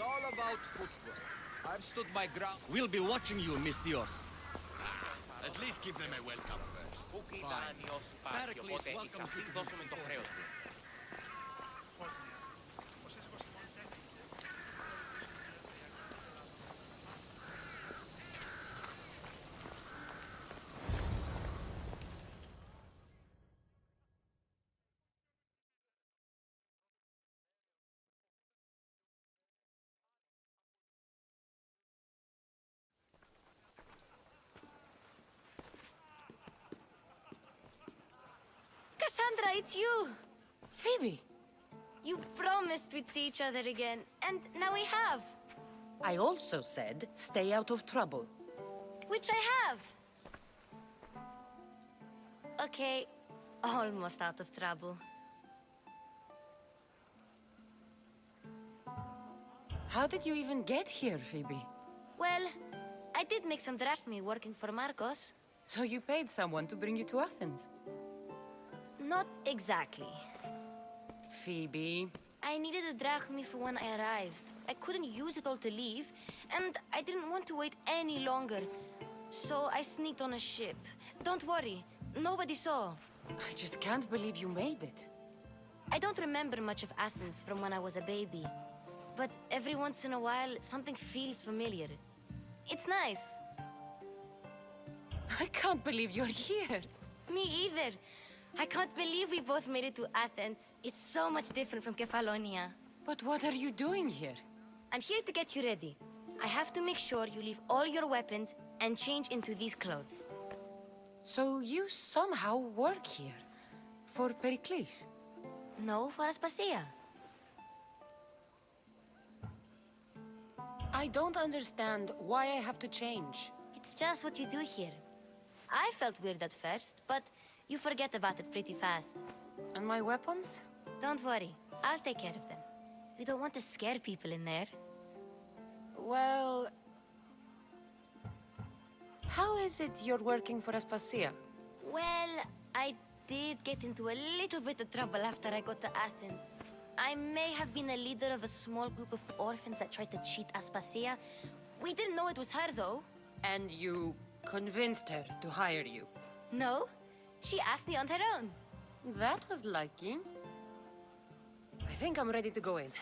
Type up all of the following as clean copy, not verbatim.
all about footwork. I've stood my ground. We'll be watching you, Mistios. At least give them a welcome first. Pericles welcomes you to the simposio. Kassandra, it's you! Phoebe, You promised we'd see each other again, and now we have. I also said stay out of trouble. Which I have. Okay, almost out of trouble. How did you even get here, Phoebe? Well, I did make some drachmi working for Marcos. So you paid someone to bring you to Athens? Not exactly. Phoebe... I needed a drachmi for when I arrived. I couldn't use it all to leave, and I didn't want to wait any longer. So I sneaked on a ship. Don't worry, nobody saw. I just can't believe you made it. I don't remember much of Athens from when I was a baby. But every once in a while, something feels familiar. It's nice. I can't believe you're here. Me either. I can't believe we both made it to Athens. It's so much different from Kefalonia. But what are you doing here? I'm here to get you ready. I have to make sure you leave all your weapons and change into these clothes. So you somehow work here? For Pericles? No, for Aspasia. I don't understand why I have to change. It's just what you do here. I felt weird at first, but you forget about it pretty fast. And my weapons? Don't worry, I'll take care of them. You don't want to scare people in there. Well... How is it you're working for Aspasia? Well, I did get into a little bit of trouble after I got to Athens. I may have been a leader of a small group of orphans that tried to cheat Aspasia. We didn't know it was her, though. And you convinced her to hire you? No, she asked me on her own. That was lucky. I think I'm ready to go in.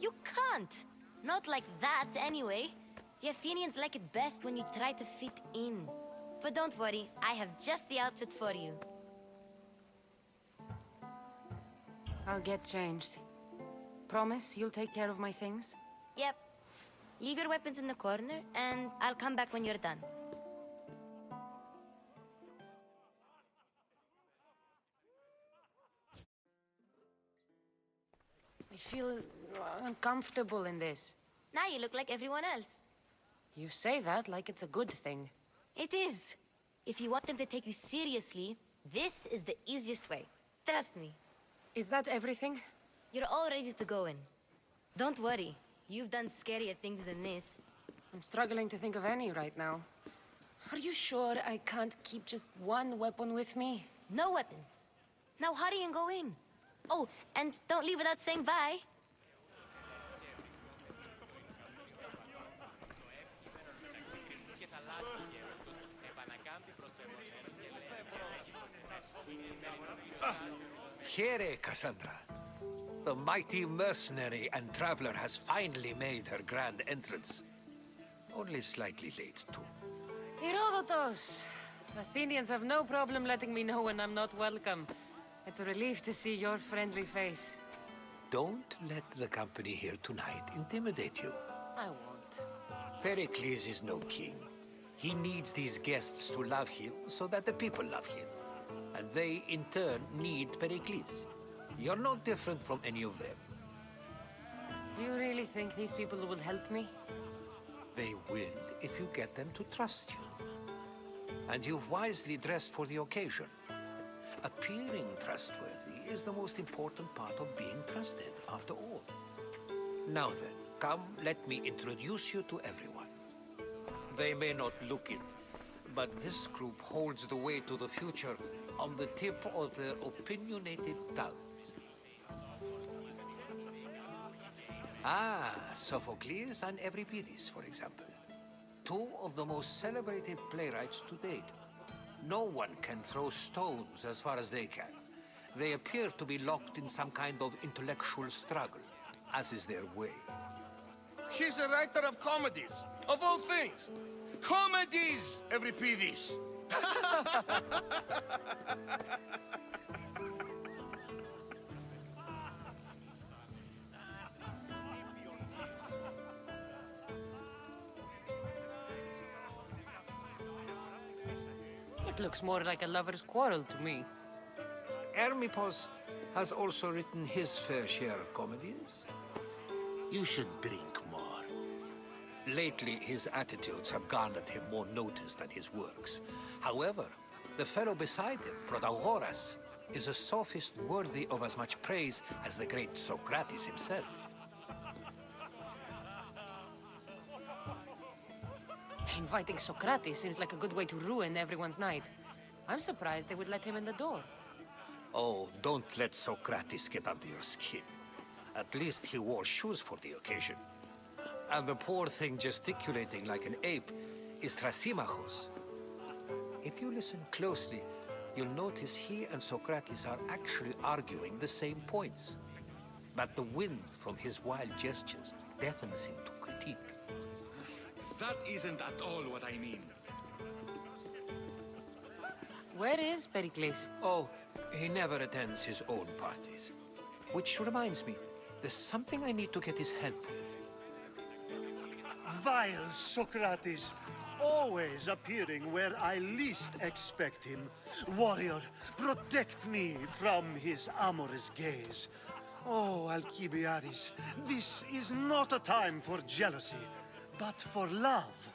You can't. Not like that, anyway. The Athenians like it best when you try to fit in. But don't worry, I have just the outfit for you. I'll get changed. Promise you'll take care of my things? Yep. Leave your weapons in the corner, and I'll come back when you're done. I feel uncomfortable in this. Now you look like everyone else. You say that like it's a good thing. It is. If you want them to take you seriously, this is the easiest way. Trust me. Is that everything? You're all ready to go in. Don't worry. You've done scarier things than this. I'm struggling to think of any right now. Are you sure I can't keep just one weapon with me? No weapons. Now hurry and go in. Oh, and don't leave without saying bye. Here, Kassandra. The mighty mercenary and traveler has finally made her grand entrance. Only slightly late, too. Herodotos! Athenians have no problem letting me know when I'm not welcome. It's a relief to see your friendly face. Don't let the company here tonight intimidate you. I won't. Pericles is no king. He needs these guests to love him so that the people love him. And they, in turn, need Pericles. You're no different from any of them. Do you really think these people will help me? They will if you get them to trust you. And you've wisely dressed for the occasion. Appearing trustworthy is the most important part of being trusted, after all. Now then, come, let me introduce you to everyone. They may not look it, but this group holds the way to the future on the tip of their opinionated tongues. Ah, Sophocles and Euripides, for example. Two of the most celebrated playwrights to date. No one can throw stones as far as they can. They appear to be locked in some kind of intellectual struggle, as is their way. He's a writer of comedies, of all things. Comedies, Euripides. It looks more like a lover's quarrel to me. Hermippos has also written his fair share of comedies. You should drink more. Lately, his attitudes have garnered him more notice than his works. However, the fellow beside him, Protagoras, is a sophist worthy of as much praise as the great Socrates himself. Inviting Socrates seems like a good way to ruin everyone's night. I'm surprised they would let him in the door. Oh, don't let Socrates get under your skin. At least he wore shoes for the occasion. And the poor thing gesticulating like an ape is Thrasymachos. If you listen closely, you'll notice he and Socrates are actually arguing the same points. But the wind from his wild gestures deafens him to critique. That isn't at all what I mean. Where is Pericles? Oh, he never attends his own parties. Which reminds me, there's something I need to get his help with. Vile Socrates, always appearing where I least expect him. Warrior, protect me from his amorous gaze. Oh, Alcibíades, this is not a time for jealousy, but for love.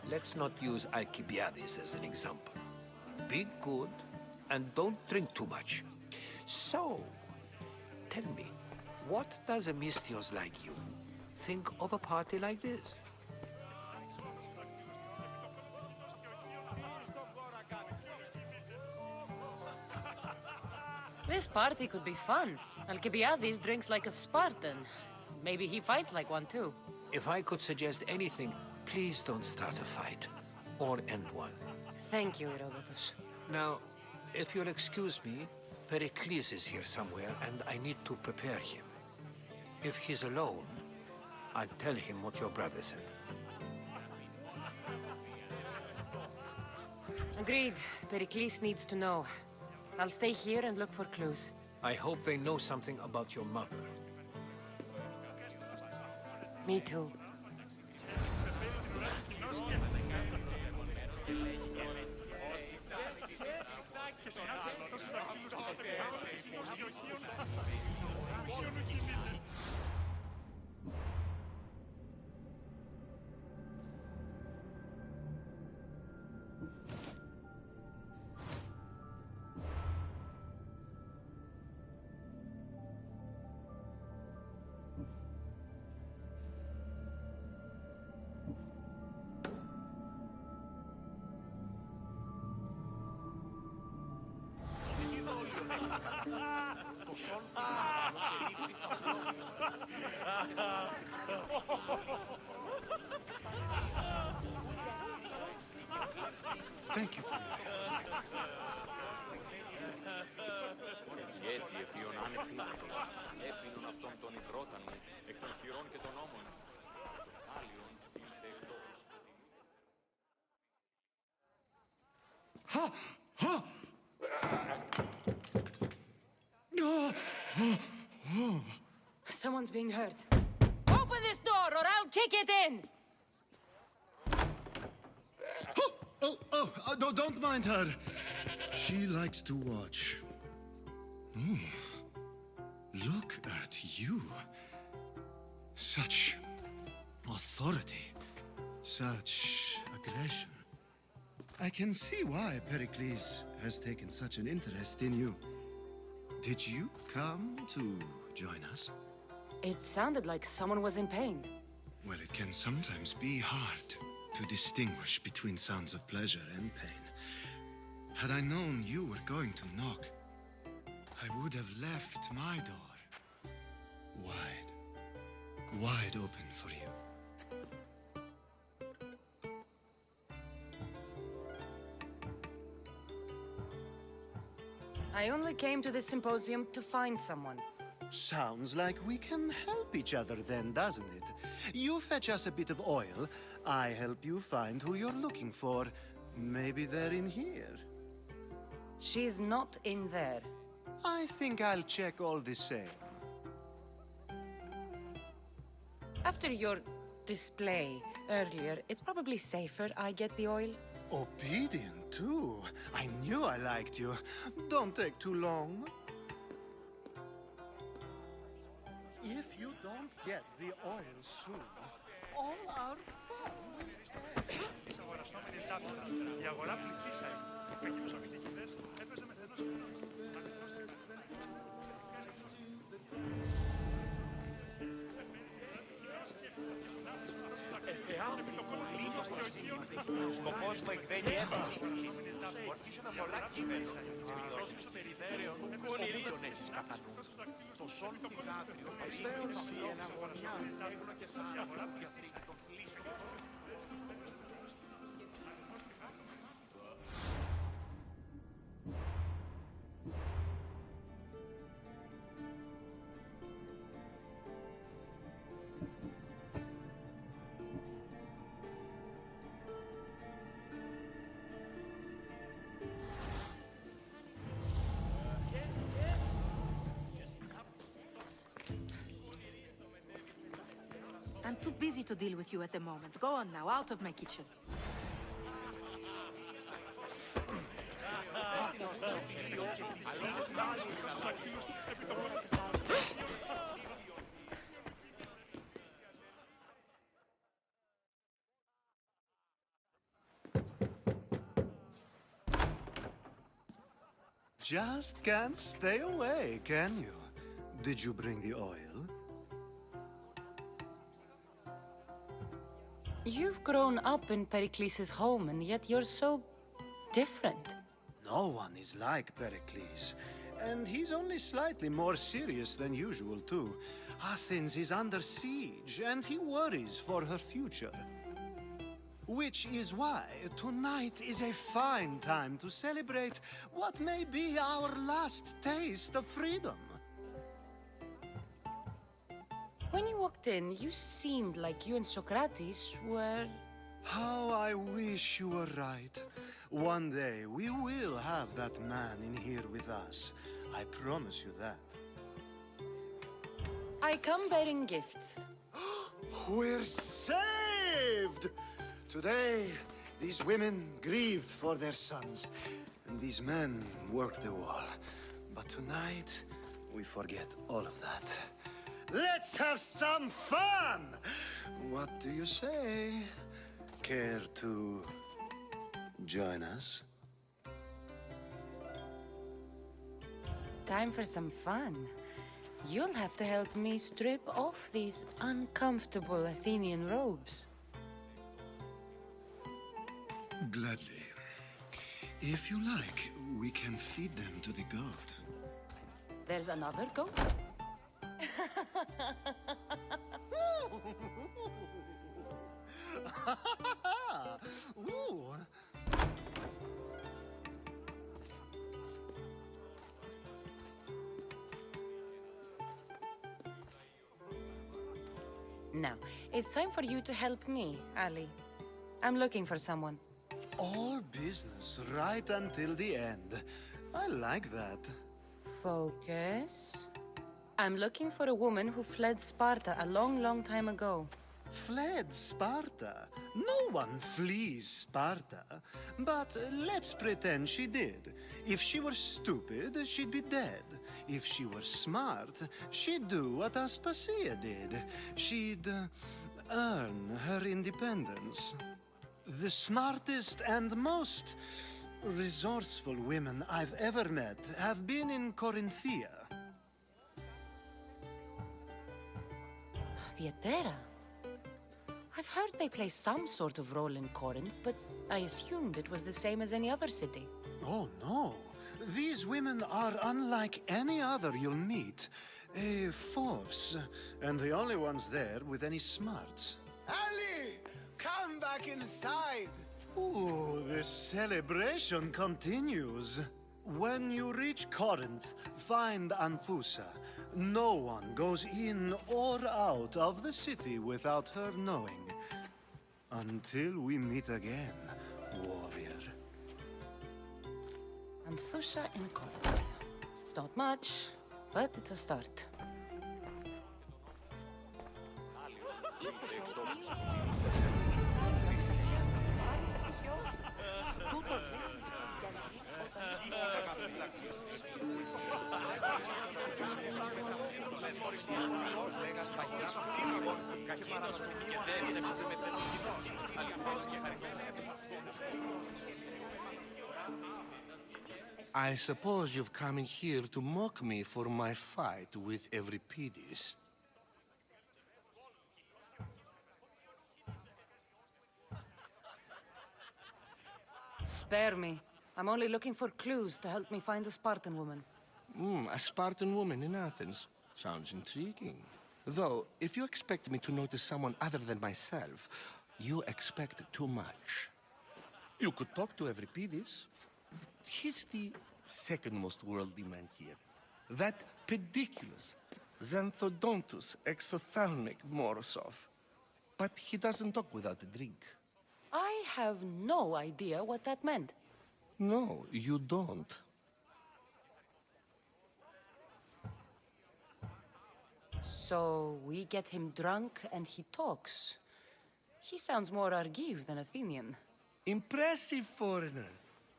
Let's not use Alcibíades as an example. Be good and don't drink too much. So, tell me, what does a Mystios like you think of a party like this? This party could be fun. Alcibíades drinks like a Spartan. Maybe he fights like one too. If I could suggest anything, please don't start a fight or end one. Thank you, Herodotus. Now, if you'll excuse me, Pericles is here somewhere and I need to prepare him. If he's alone, I'll tell him what your brother said. Agreed. Pericles needs to know. I'll stay here and look for clues. I hope they know something about your mother. Me too. Thank you for your help. Έπινον αυτόν τον υδρότανο εκ των χειρών και των ώμων. Το χάλιον ήλθε εκτός. Someone's being hurt. Open this door or I'll kick it in! No, don't mind her. She likes to watch. Look at you. Such authority. Such aggression. I can see why Pericles has taken such an interest in you. Did you come to join us? It sounded like someone was in pain. Well, it can sometimes be hard to distinguish between sounds of pleasure and pain. Had I known you were going to knock, I would have left my door wide open for you. I only came to this symposium to find someone. Sounds like we can help each other then, doesn't it? You fetch us a bit of oil, I help you find who you're looking for. Maybe they're in here. She's not in there. I think I'll check all the same. After your display earlier, it's probably safer I get the oil. Obedient, too. I knew I liked you. Don't take too long. If you don't get the oil soon, all our fun will Ο σκοπός μου εκβαίνει έμφαση. Ορκίσου να πολλά κείμενο. Συμπληρώσεις το περιβέρεο, όχι τον έχεις κατά νου. Το σόν θυγάτριο, αστέωση, εναγωνιά, έγνο και σάρα, για τον κλείστο. I'm too busy to deal with you at the moment. Go on now, out of my kitchen. Just can't stay away, can you? Did you bring the oil? You've grown up in Pericles' home, and yet you're so different. No one is like Pericles. And he's only slightly more serious than usual, too. Athens is under siege, and he worries for her future. Which is why tonight is a fine time to celebrate what may be our last taste of freedom. When you walked in, you seemed like you and Socrates were... How I wish you were right. One day we will have that man in here with us. I promise you that. I come bearing gifts. We're saved! Today, these women grieved for their sons, and these men worked the wall. But tonight, we forget all of that. Let's have some fun! What do you say? Care to join us? Time for some fun. You'll have to help me strip off these uncomfortable Athenian robes. Gladly. If you like, we can feed them to the goat. There's another goat? Ooh. Now, it's time for you to help me, Ali. I'm looking for someone. All business right until the end. I like that. Focus. I'm looking for a woman who fled Sparta a long, long time ago. Fled Sparta? No one flees Sparta. But let's pretend she did. If she were stupid, she'd be dead. If she were smart, she'd do what Aspasia did. She'd earn her independence. The smartest and most resourceful women I've ever met have been in Corinthia. Theatera. I've heard they play some sort of role in Corinth, but I assumed it was the same as any other city. Oh, no. These women are unlike any other you'll meet. A force, and the only ones there with any smarts. Ali! Come back inside! Ooh, the celebration continues. When you reach Corinth, find Anthusa. No one goes in or out of the city without her knowing. Until we meet again, warrior. Anthusa in Corinth. It's not much, but it's a start. I suppose you've come in here to mock me for my fight with Euripides. Spare me. I'm only looking for clues to help me find a Spartan woman. A Spartan woman in Athens. Sounds intriguing. Though, if you expect me to notice someone other than myself, you expect too much. You could talk to Euripides. He's the second most worldly man here. That pediculous, xanthodontus exophthalmic Morosov. But he doesn't talk without a drink. I have no idea what that meant. No, you don't. So we get him drunk and he talks. He sounds more Argive than Athenian. Impressive, foreigner.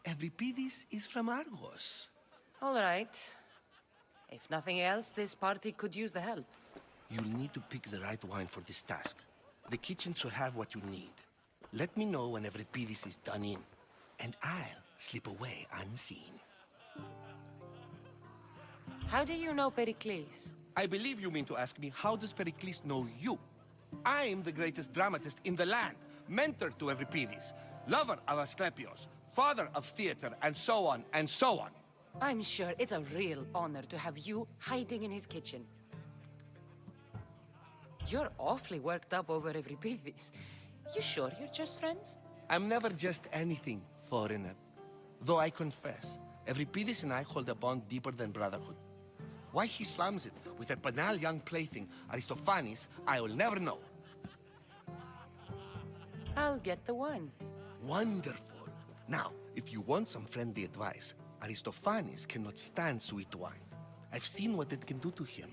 Euripides is from Argos. All right. If nothing else, this party could use the help. You'll need to pick the right wine for this task. The kitchen should have what you need. Let me know when Euripides is done in, and I'll slip away unseen. How do you know Pericles? I believe you mean to ask me, how does Pericles know you? I'm the greatest dramatist in the land, mentor to Euripides, lover of Asclepios, father of theater, and so on, and so on. I'm sure it's a real honor to have you hiding in his kitchen. You're awfully worked up over Euripides. You sure you're just friends? I'm never just anything, foreigner. Though I confess, Euripides and I hold a bond deeper than brotherhood. Why he slams it with a banal young plaything, Aristophanes, I will never know. I'll get the wine. Wonderful. Now, if you want some friendly advice, Aristophanes cannot stand sweet wine. I've seen what it can do to him.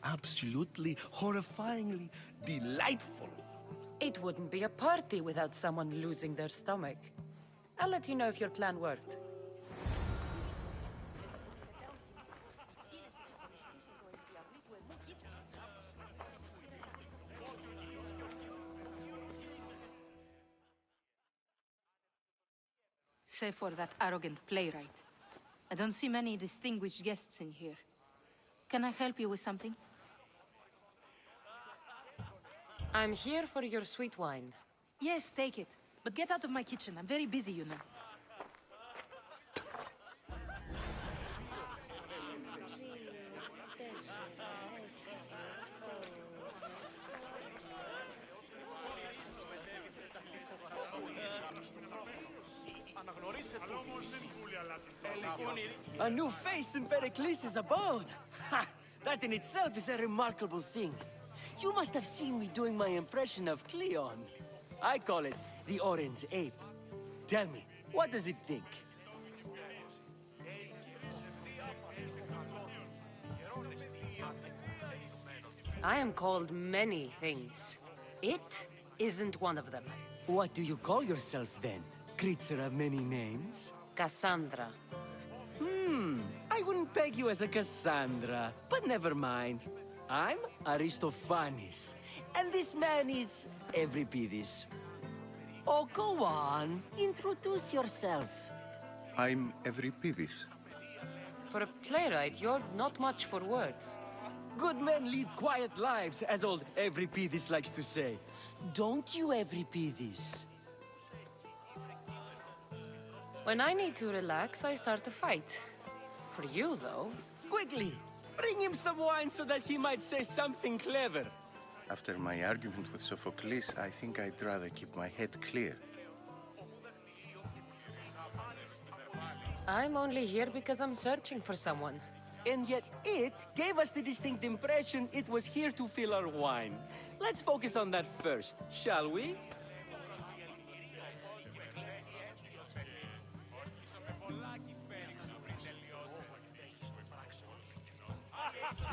Absolutely, horrifyingly delightful. It wouldn't be a party without someone losing their stomach. I'll let you know if your plan worked. Save for that arrogant playwright. I don't see many distinguished guests in here. Can I help you with something? I'm here for your sweet wine. Yes, take it. But get out of my kitchen. I'm very busy, you know. A new face in Pericles' abode! Ha! That in itself is a remarkable thing. You must have seen me doing my impression of Cleon. I call it the Orange Ape. Tell me, what does it think? I am called many things. It isn't one of them. What do you call yourself then? Creature of many names? Kassandra. I wouldn't peg you as a Kassandra, but never mind. I'm Aristophanes, and this man is Euripides. Oh, go on. Introduce yourself. I'm Euripides. For a playwright, you're not much for words. Good men lead quiet lives, as old Euripidis likes to say. Don't you, Euripidis? When I need to relax, I start a fight. For you, though. Quickly, bring him some wine so that he might say something clever. After my argument with Sophocles, I think I'd rather keep my head clear. I'm only here because I'm searching for someone. And yet it gave us the distinct impression it was here to fill our wine. Let's focus on that first, shall we?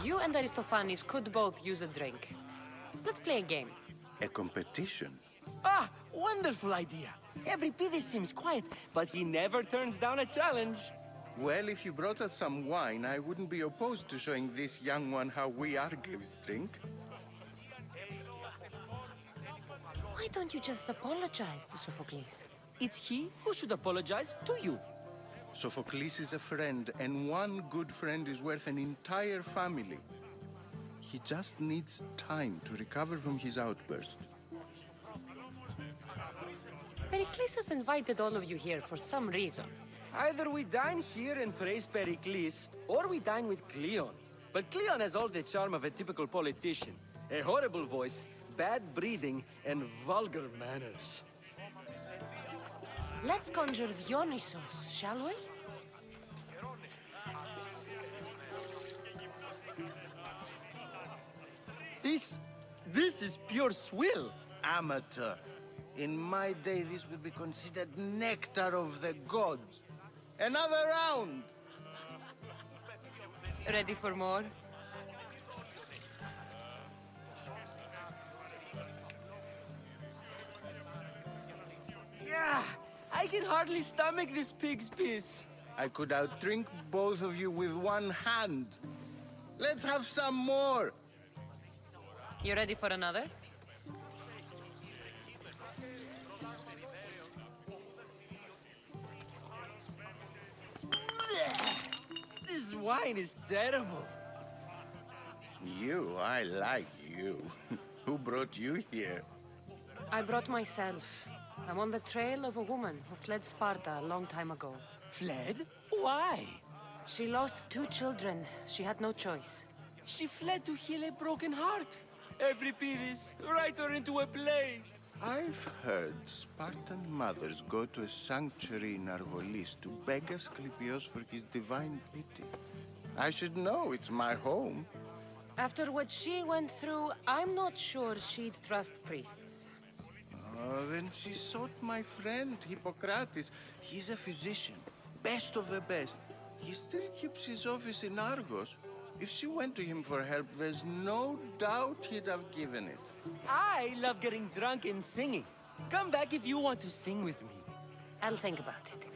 You and Aristophanes could both use a drink. Let's play a game. A competition? Ah, wonderful idea. Euripidis seems quiet, but he never turns down a challenge. Well, if you brought us some wine, I wouldn't be opposed to showing this young one how we Argives drink. Why don't you just apologize to Sophocles? It's he who should apologize to you. Sophocles is a friend, and one good friend is worth an entire family. He just needs time to recover from his outburst. Pericles has invited all of you here for some reason. Either we dine here and praise Pericles, or we dine with Cleon. But Cleon has all the charm of a typical politician. A horrible voice, bad breeding, and vulgar manners. Let's conjure Dionysos, shall we? This is pure swill. Amateur. In my day, this would be considered nectar of the gods. Another round! Ready for more? Yeah, I can hardly stomach this pig's piss. I could outdrink both of you with one hand. Let's have some more! You ready for another? This wine is terrible. I like you. Who brought you here? I brought myself. I'm on the trail of a woman who fled Sparta a long time ago. Fled? Why? She lost 2 children. She had no choice. She fled to heal a broken heart. Euripidis, write her into a play. I've heard Spartan mothers go to a sanctuary in Argolis to beg Asclepios for his divine pity. I should know, it's my home. After what she went through, I'm not sure she'd trust priests. Oh, then she sought my friend, Hippocrates. He's a physician, best of the best. He still keeps his office in Argos. If she went to him for help, there's no doubt he'd have given it. I love getting drunk and singing. Come back if you want to sing with me. I'll think about it.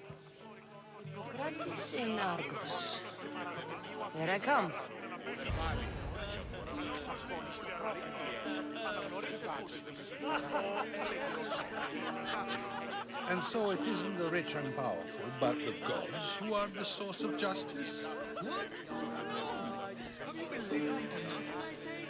Hippocrates in Argos. Here I come. And so it isn't the rich and powerful, but the gods who are the source of justice? What? No! Have you been listening to nothing I say?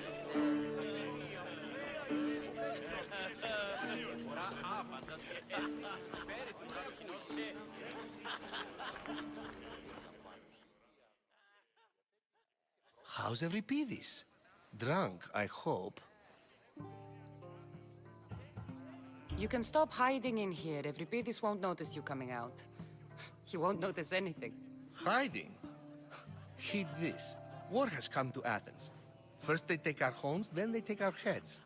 How's Euripidis? Drunk, I hope. You can stop hiding in here. Euripidis won't notice you coming out. He won't notice anything. Hiding? Heed this. War has come to Athens. First they take our homes, then they take our heads.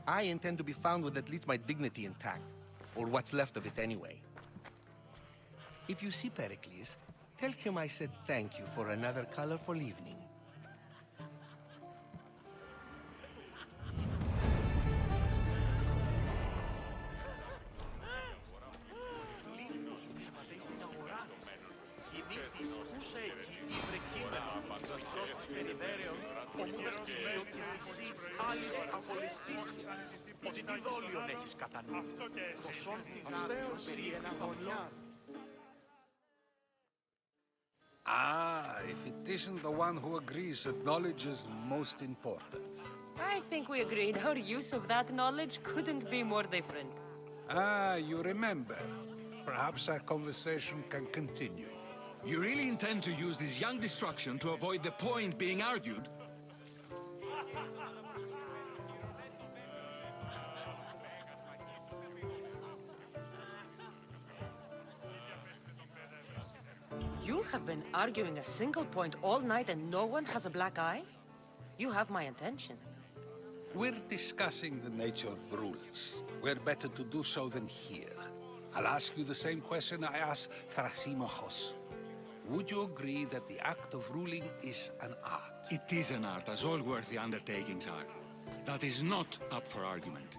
I intend to be found with at least my dignity intact. Or what's left of it anyway. If you see Pericles, tell him I said thank you for another colorful evening. Ότι τι δόλιον έχεις κατά νου. Το σόν θυγάτρων περιέλαβε. Ah, if it isn't the one who agrees that knowledge is most important. I think we agreed our use of that knowledge couldn't be more different. Ah, you remember. Perhaps our conversation can continue. You really intend to use this young destruction to avoid the point being argued? You have been arguing a single point all night and no one has a black eye? You have my attention. We're discussing the nature of rulers. Where better to do so than here? I'll ask you the same question I asked Thrasymachos. Would you agree that the act of ruling is an art? It is an art, as all worthy undertakings are. That is not up for argument.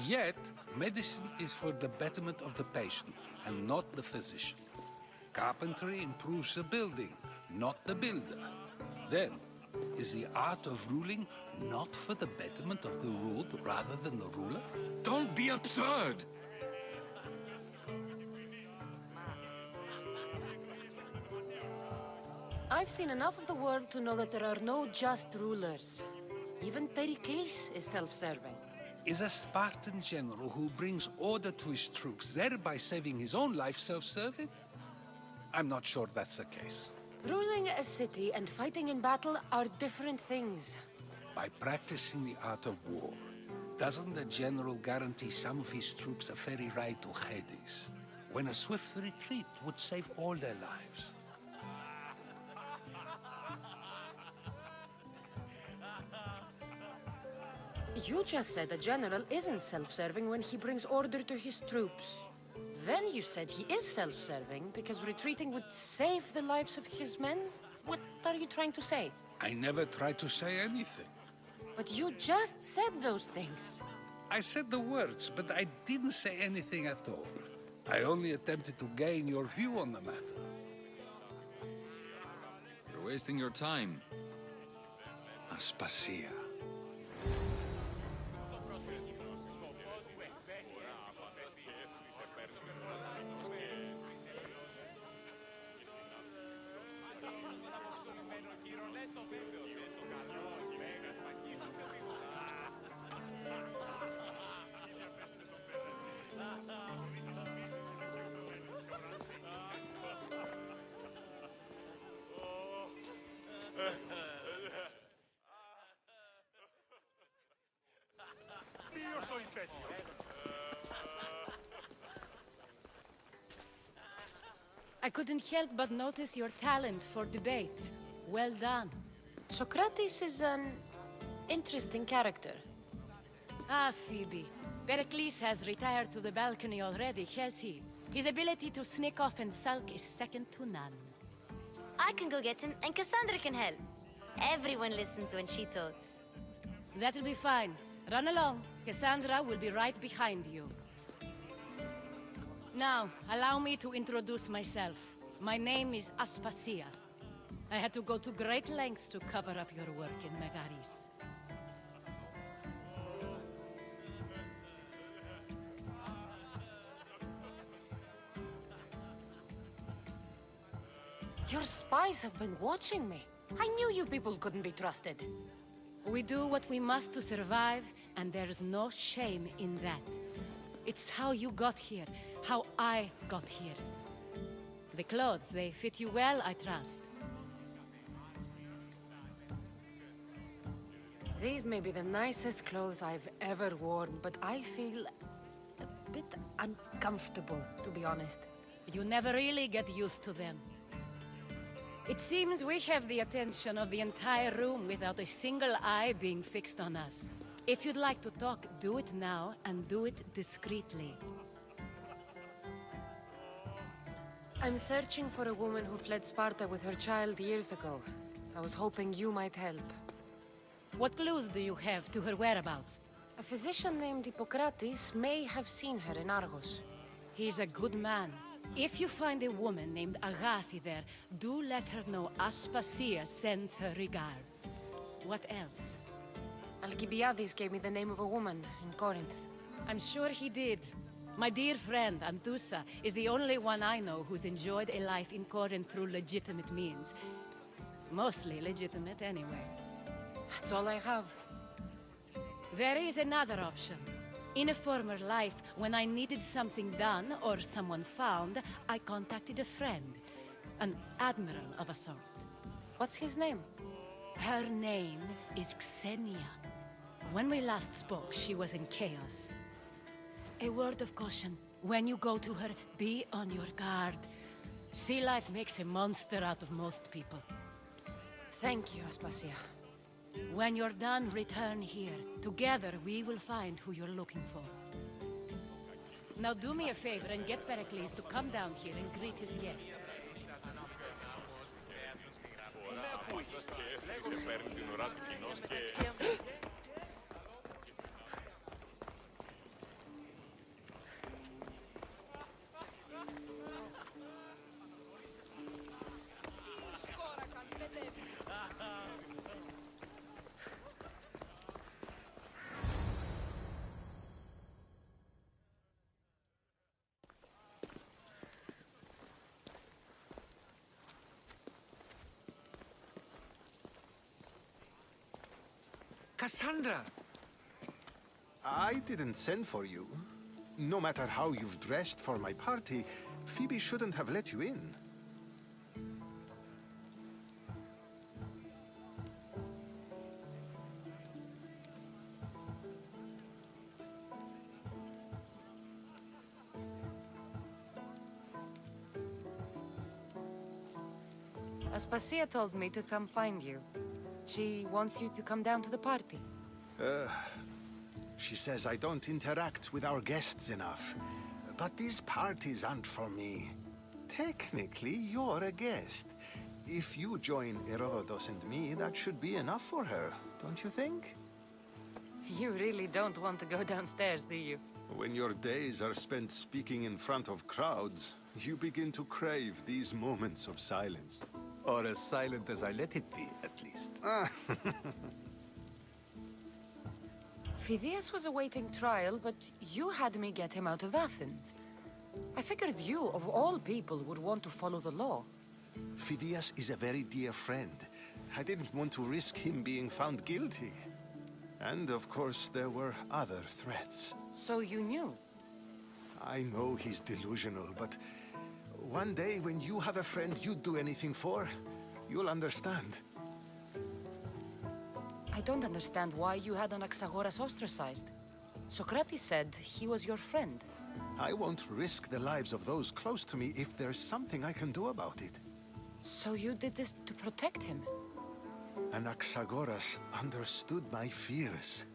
Yet, medicine is for the betterment of the patient, and not the physician. Carpentry improves the building, not the builder. Then, is the art of ruling not for the betterment of the ruled rather than the ruler? Don't be absurd! I've seen enough of the world to know that there are no just rulers. Even Pericles is self-serving. Is a Spartan general who brings order to his troops, thereby saving his own life, self-serving? I'm not sure that's the case. Ruling a city and fighting in battle are different things. By practicing the art of war, doesn't the general guarantee some of his troops a ferry ride to Hades, when a swift retreat would save all their lives? You just said a general isn't self-serving when he brings order to his troops. Then you said he is self-serving because retreating would save the lives of his men? What are you trying to say? I never tried to say anything. But you just said those things. I said the words, but I didn't say anything at all. I only attempted to gain your view on the matter. You're wasting your time. Aspasia. I couldn't help but notice your talent for debate. Well done. Socrates is an interesting character. Ah, Phoebe. Pericles has retired to the balcony already, has he? His ability to sneak off and sulk is second to none. I can go get him, and Kassandra can help. Everyone listens when she talks. That'll be fine. Run along. Kassandra will be right behind you. Now, allow me to introduce myself. My name is Aspasia. I had to go to great lengths to cover up your work in Megaris. Your spies have been watching me. I knew you people couldn't be trusted. We do what we must to survive, and there's no shame in that. It's how you got here, how I got here. The clothes, they fit you well, I trust. These may be the nicest clothes I've ever worn, but I feel a bit uncomfortable, to be honest. You never really get used to them. It seems we have the attention of the entire room without a single eye being fixed on us. If you'd like to talk, do it now, and do it discreetly. I'm searching for a woman who fled Sparta with her child years ago. I was hoping you might help. What clues do you have to her whereabouts? A physician named Hippocrates may have seen her in Argos. He's a good man. If you find a woman named Agathi there, do let her know Aspasia sends her regards. What else? Alcibíades gave me the name of a woman in Corinth. I'm sure he did. My dear friend, Anthusa, is the only one I know who's enjoyed a life in Corinth through legitimate means. Mostly legitimate, anyway. That's all I have. There is another option. In a former life, when I needed something done or someone found, I contacted a friend. An admiral of a sort. What's his name? Her name is Xenia. When we last spoke, she was in chaos. A word of caution. When you go to her, be on your guard. Sea life makes a monster out of most people. Thank you, Aspasia. When you're done, return here. Together, we will find who you're looking for. Now do me a favor and get Pericles to come down here and greet his guests. Kassandra! I didn't send for you. No matter how you've dressed for my party, Febe shouldn't have let you in. Aspasia told me to come find you. She wants you to come down to the party. She says I don't interact with our guests enough. But these parties aren't for me. Technically, you're a guest. If you join Herodotus and me, that should be enough for her, don't you think? You really don't want to go downstairs, do you? When your days are spent speaking in front of crowds, you begin to crave these moments of silence. Or as silent as I let it be, at least. Phidias was awaiting trial, but you had me get him out of Athens. I figured you, of all people, would want to follow the law. Phidias is a very dear friend. I didn't want to risk him being found guilty. And of course, there were other threats. So you knew? I know he's delusional, but one day when you have a friend you'd do anything for, you'll understand. I don't understand why you had Anaxagoras ostracized. Socrates said he was your friend. I won't risk the lives of those close to me if there's something I can do about it. So you did this to protect him? Anaxagoras understood my fears.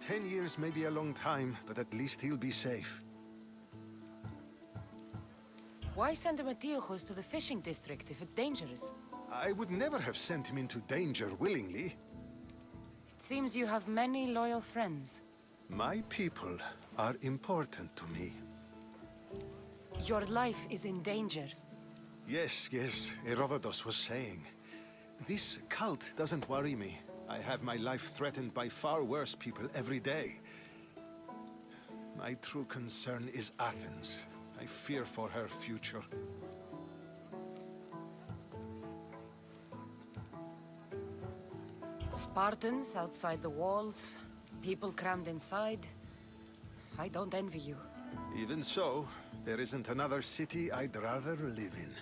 10 years may be a long time, but at least he'll be safe. Why send Emetiochos to the fishing district if it's dangerous? I would never have sent him into danger willingly. It seems you have many loyal friends. My people are important to me. Your life is in danger. Yes, Herodotus was saying. This cult doesn't worry me. I have my life threatened by far worse people every day. My true concern is Athens. I fear for her future. Spartans outside the walls, people crammed inside. I don't envy you. Even so, there isn't another city I'd rather live in.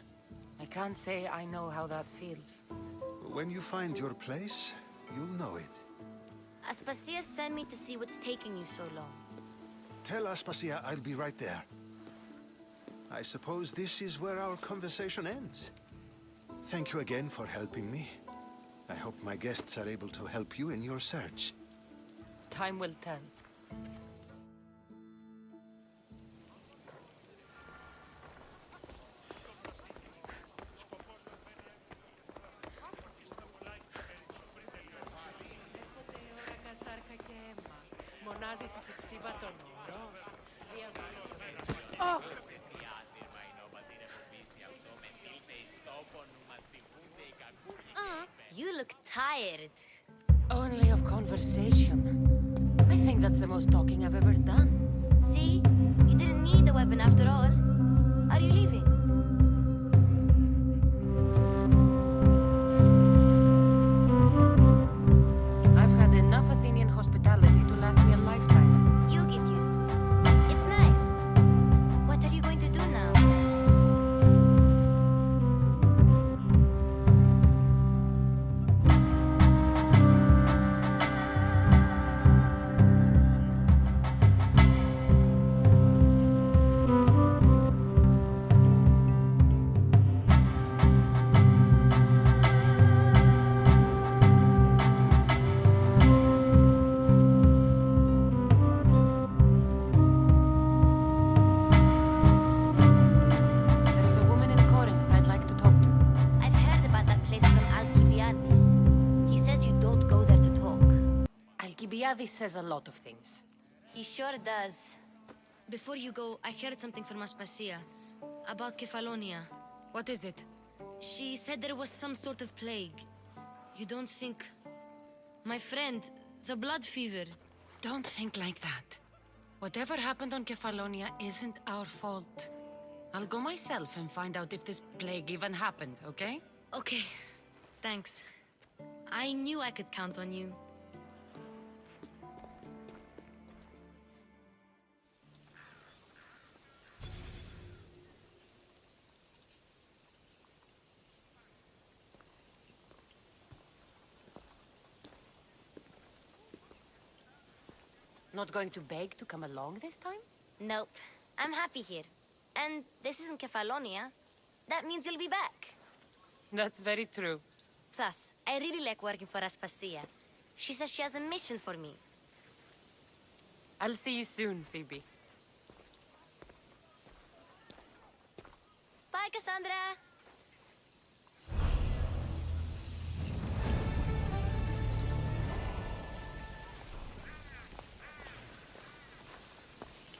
I can't say I know how that feels. When you find your place, you'll know it. Aspasia sent me to see what's taking you so long. Tell Aspasia I'll be right there. I suppose this is where our conversation ends. Thank you again for helping me. I hope my guests are able to help you in your search. Time will tell. Oh! You look tired. Only of conversation. I think that's the most talking I've ever done. See? You didn't need the weapon after all. Are you leaving? I've had enough Athenian hospitality to last me a lifetime. You get used to it. It's nice. What are you going to do now? There is a woman in Corinth I'd like to talk to. I've heard about that place from Alcibíades. He says you don't go there to talk. Alcibíades says a lot of things. He sure does. Before you go, I heard something from Aspasia about Kefalonia. What is it? She said there was some sort of plague. You don't think... My friend, the blood fever. Don't think like that. Whatever happened on Kefalonia isn't our fault. I'll go myself and find out if this plague even happened, okay? Okay, thanks. I knew I could count on you. Not going to beg to come along this time? Nope, I'm happy here. And this isn't Kefalonia. That means you'll be back. That's very true. Plus, I really like working for Aspasia. She says she has a mission for me. I'll see you soon, Phoebe. Bye, Kassandra!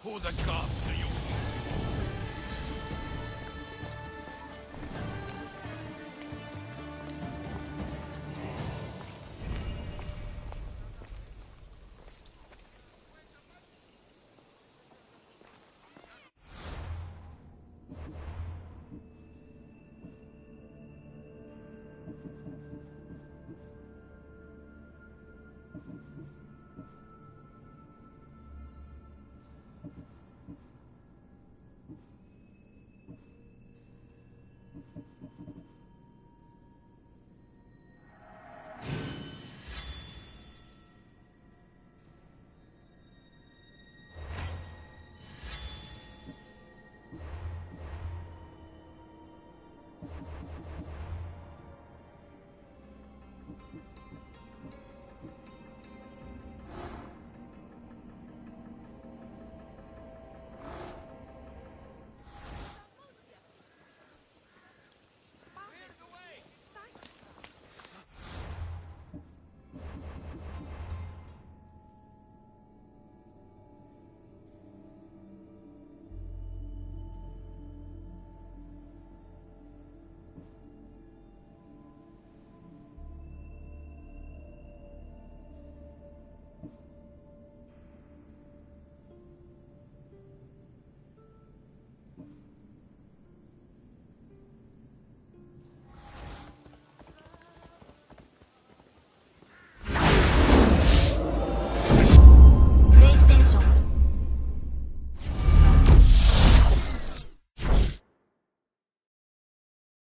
Who the gods do you